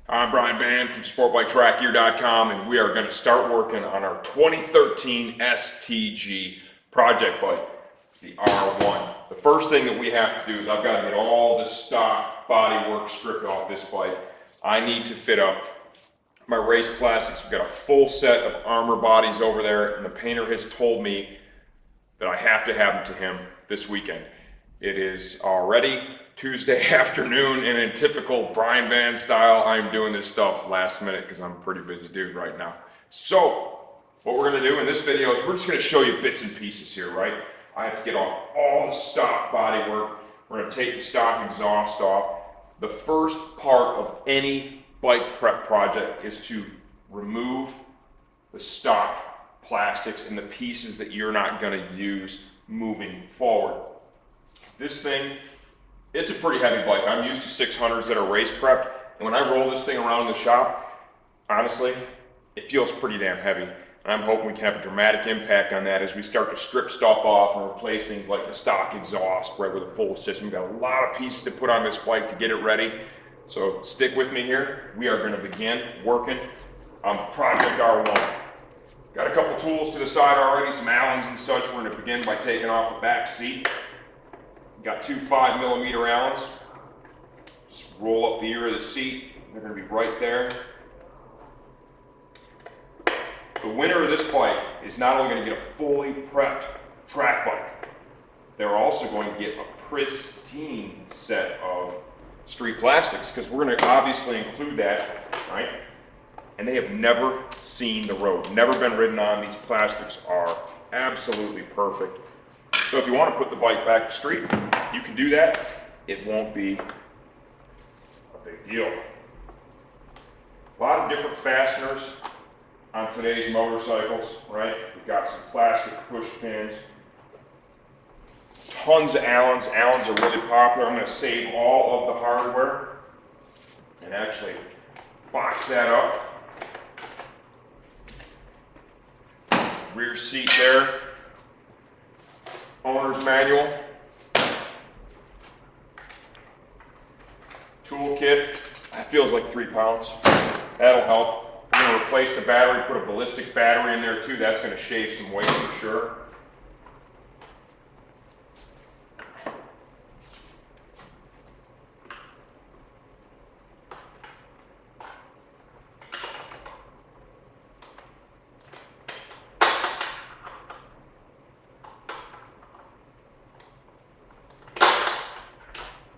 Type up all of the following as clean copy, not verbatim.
I'm Brian Van from SportBikeTrackGear.com, and we are going to start working on our 2013 STG project bike, the R1. The first thing that we have to do is I've got to get all the stock bodywork stripped off this bike. I need to fit up my race plastics. We've got a full set of armor bodies over there, and the painter has told me that I have to have them to him this weekend. It is already Tuesday afternoon, and in typical Brian Van style, I'm doing this stuff last minute because I'm a pretty busy dude right now. So, what we're going to do in this video is we're just going to show you bits and pieces here, right? I have to get off all the stock bodywork. We're going to take the stock exhaust off. The first part of any bike prep project is to remove the stock plastics and the pieces that you're not going to use moving forward. This thing, it's a pretty heavy bike. I'm used to 600s that are race prepped, and when I roll this thing around in the shop, honestly, it feels pretty damn heavy. And I'm hoping we can have a dramatic impact on that as we start to strip stuff off and replace things like the stock exhaust, right, with a full system. We've got a lot of pieces to put on this bike to get it ready. So stick with me here. We are going to begin working on Project R1. Got a couple tools to the side already, some Allens and such. We're going to begin by taking off the back seat. Got two 5mm Allens. Just roll up the ear of the seat. They're going to be right there. The winner of this bike is not only going to get a fully prepped track bike, they're also going to get a pristine set of street plastics, because we're going to obviously include that, right? And they have never seen the road, never been ridden on. These plastics are absolutely perfect. So if you want to put the bike back to street, you can do that. It won't be a big deal. A lot of different fasteners on today's motorcycles, right? We've got some plastic push pins, tons of Allens. Allens are really popular. I'm going to save all of the hardware and actually box that up. Rear seat there. Owner's manual, toolkit. That feels like 3 pounds. That'll help. We're going to replace the battery, put a ballistic battery in there too. That's going to shave some weight for sure.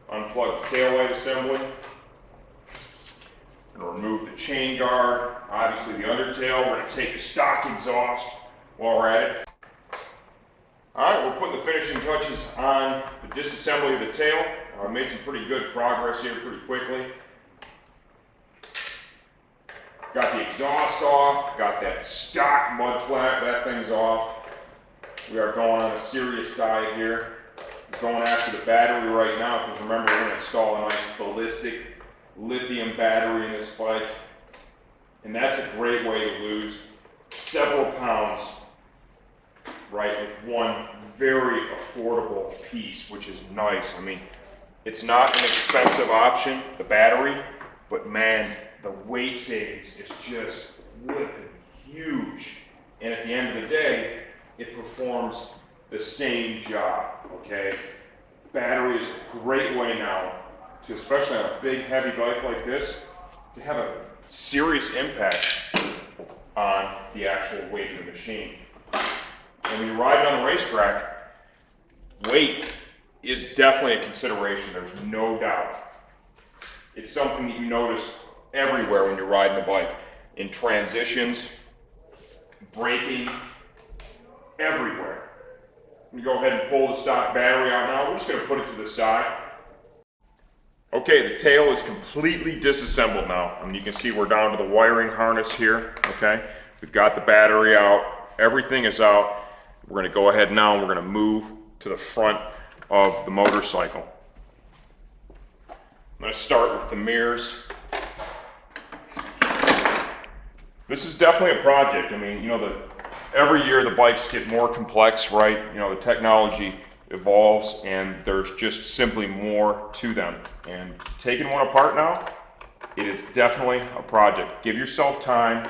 Unplug the taillight assembly and remove the chain guard, obviously the undertail. We're going to take the stock exhaust while we're at it. Alright, we're putting the finishing touches on the disassembly of the tail. I made some pretty good progress here pretty quickly. Got the exhaust off, got that stock mud flap, that thing's off. We are going on a serious diet here. Going after the battery right now, because remember, we're going to install a nice ballistic lithium battery in this bike, and that's a great way to lose several pounds, right, with one very affordable piece, which is nice. I mean, it's not an expensive option, the battery, but man, the weight savings is just flipping huge, and at the end of the day, it performs the same job, okay? Battery is a great way now to, especially on a big heavy bike like this, to have a serious impact on the actual weight of the machine. And when you ride on the racetrack, weight is definitely a consideration, there's no doubt. It's something that you notice everywhere when you're riding a bike. In transitions, braking, everywhere. You go ahead and pull the stock battery out now. We're just going to put it to the side. Okay, the tail is completely disassembled now. I mean, you can see we're down to the wiring harness here, okay? We've got the battery out. Everything is out. We're going to go ahead now and we're going to move to the front of the motorcycle. I'm going to start with the mirrors. This is definitely a project. I mean, you know, every year the bikes get more complex, right? You know, the technology evolves and there's just simply more to them. And taking one apart now, It is definitely a project. Give yourself time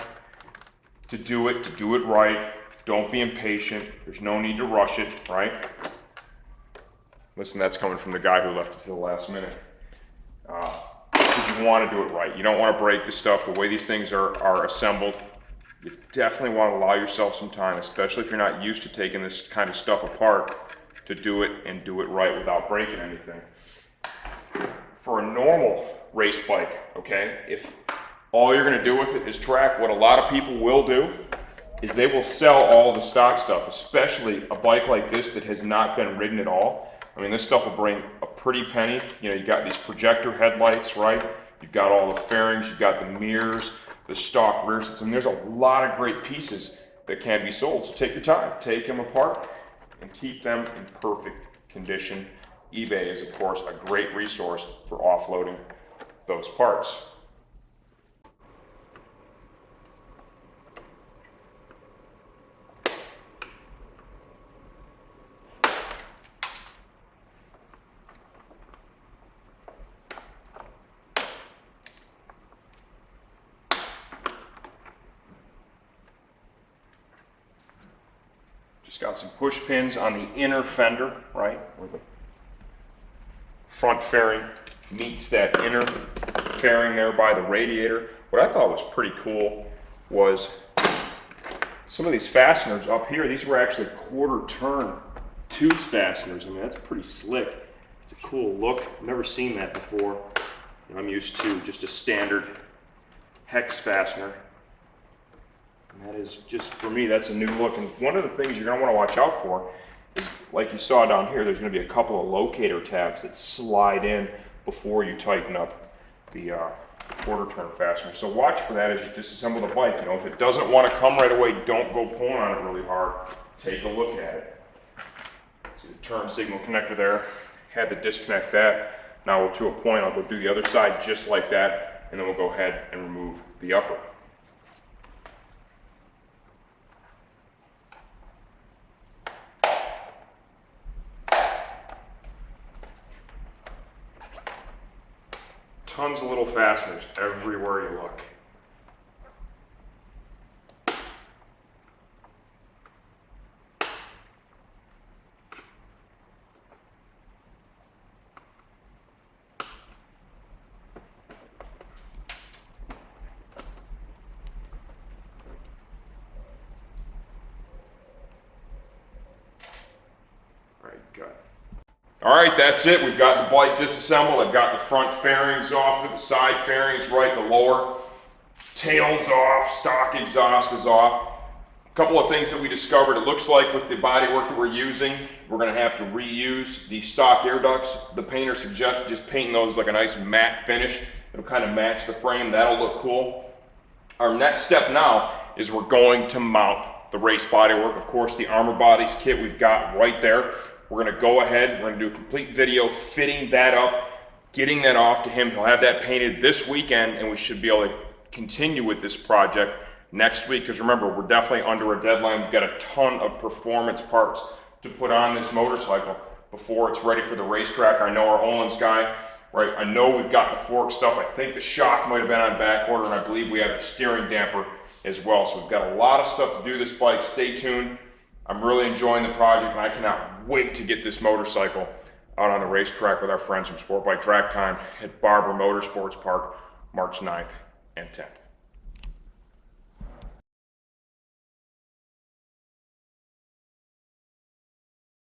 to do it right. Don't be impatient. There's no need to rush it, right? Listen, that's coming from the guy who left it to the last minute. Because you want to do it right. You don't want to break the stuff. The way these things are assembled, you definitely want to allow yourself some time, especially if you're not used to taking this kind of stuff apart, to do it and do it right without breaking anything. For a normal race bike, okay, if all you're going to do with it is track, what a lot of people will do is they will sell all the stock stuff, especially a bike like this that has not been ridden at all. I mean, this stuff will bring a pretty penny. You know, you got these projector headlights, right? You've got all the fairings, you've got the mirrors, the stock rear seats, and there's a lot of great pieces that can be sold. So take your time, take them apart, and keep them in perfect condition. eBay is, of course, a great resource for offloading those parts. Just got some push pins on the inner fender, right, where the front fairing meets that inner fairing there by the radiator. What I thought was pretty cool was some of these fasteners up here. These were actually quarter turn tooth fasteners. I mean, that's pretty slick. It's a cool look. I've never seen that before. I'm used to just a standard hex fastener. And that is just, for me, that's a new look. And one of the things you're going to want to watch out for is, like you saw down here, there's going to be a couple of locator tabs that slide in before you tighten up the quarter turn fastener. So watch for that as you disassemble the bike. You know, if it doesn't want to come right away, don't go pulling on it really hard. Take a look at it. See the turn signal connector there. Had to disconnect that. Now to a point, I'll go do the other side just like that, and then we'll go ahead and remove the upper. Tons of little fasteners everywhere you look. All right, got it. All right, that's it. We've got the bike disassembled. I've got the front fairings off, the side fairings right, the lower tail's off, stock exhaust is off. A couple of things that we discovered. It looks like with the bodywork that we're using, we're going to have to reuse the stock air ducts. The painter suggested just painting those like a nice matte finish. It'll kind of match the frame. That'll look cool. Our next step now is we're going to mount the race bodywork. Of course, the Armor Bodies kit we've got right there. We're going to go ahead, we're going to do a complete video fitting that up, getting that off to him. He'll have that painted this weekend, and we should be able to continue with this project next week, because remember, we're definitely under a deadline. We've got a ton of performance parts to put on this motorcycle before it's ready for the racetrack. I know our Olin's guy, right? I know we've got the fork stuff. I think the shock might have been on back order, and I believe we have a steering damper as well. So we've got a lot of stuff to do this bike. Stay tuned. I'm really enjoying the project, and I cannot wait to get this motorcycle out on the racetrack with our friends from Sport Bike Track Time at Barber Motorsports Park, March 9th and 10th.